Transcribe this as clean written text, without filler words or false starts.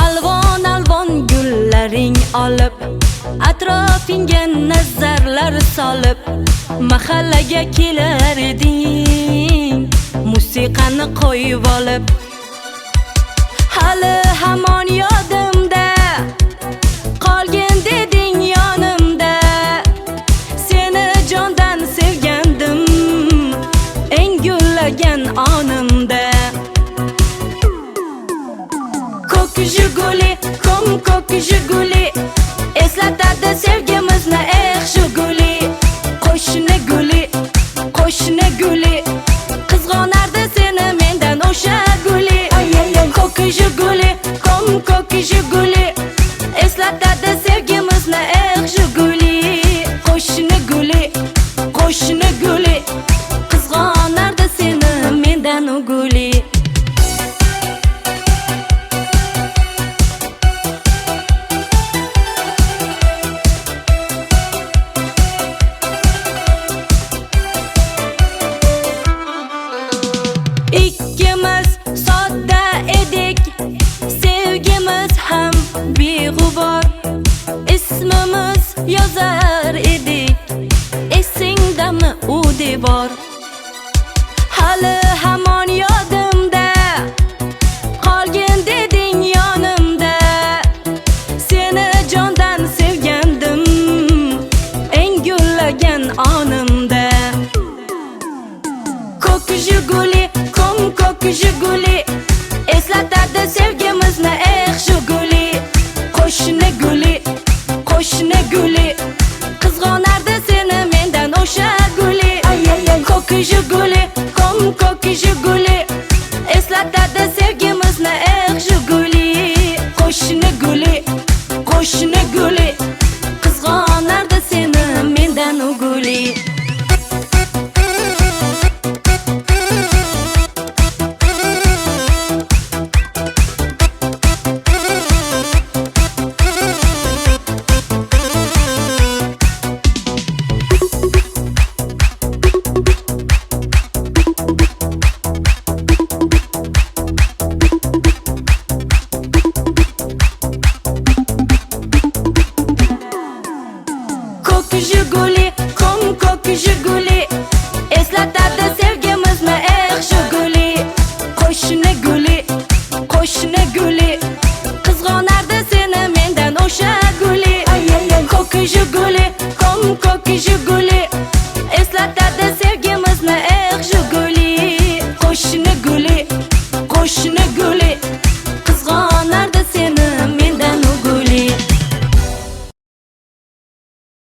Alvon alvon gullaring olib, atrofingga nazarlar solib, mahallaga kelar eding, musiqani qo'yib olib. Hali hamon yodimda, qolgin deding yonimda. Seni jondan sevgandim, eng gullagan onimda. Ko'k Jiguli, ko'k Jiguli, eslatadi sevgimizni, Jiguli. Qo'shni guli, qo'shni guli, qizg'onardi seni mendan o'sha guli. Ko'k Jiguli, ko'k Jiguli, eslatadi sevgimizni, Jiguli. Qo'shni guli, qo'shni guli, qizg'onardi seni mendan o guli. Ikkimiz sodda edik, sevgimiz ham beg'ubor. Ismimiz yozar edik, esingdami u devor. Hali hamon yodimda, qolgin deding yonimda. Seni jondan sevgandim, eng gullagan onimda. Ko'k Jiguli, ko'k Jiguli, eslatadi sevgimizni, Jiguli. Qo'shni guli, qo'shni guli, qizg'onardi seni mendan o'sha guli. Ko'k Jiguli, ko'k Jiguli, eslatadi sevgimizni, Jiguli. Qo'shni guli, qo'shni guli, qizg'onardi seni mendan o guli. Ko'k Jiguli, ko'k Jiguli, eslatadi sevgimizni, Jiguli. Qo'shni guli, qo'shni guli, qizg'onardi seni mendan o'sha guli. Ko'k Jiguli, ko'k Jiguli, eslatadi sevgimizni, Jiguli. Qo'shni guli, qo'shni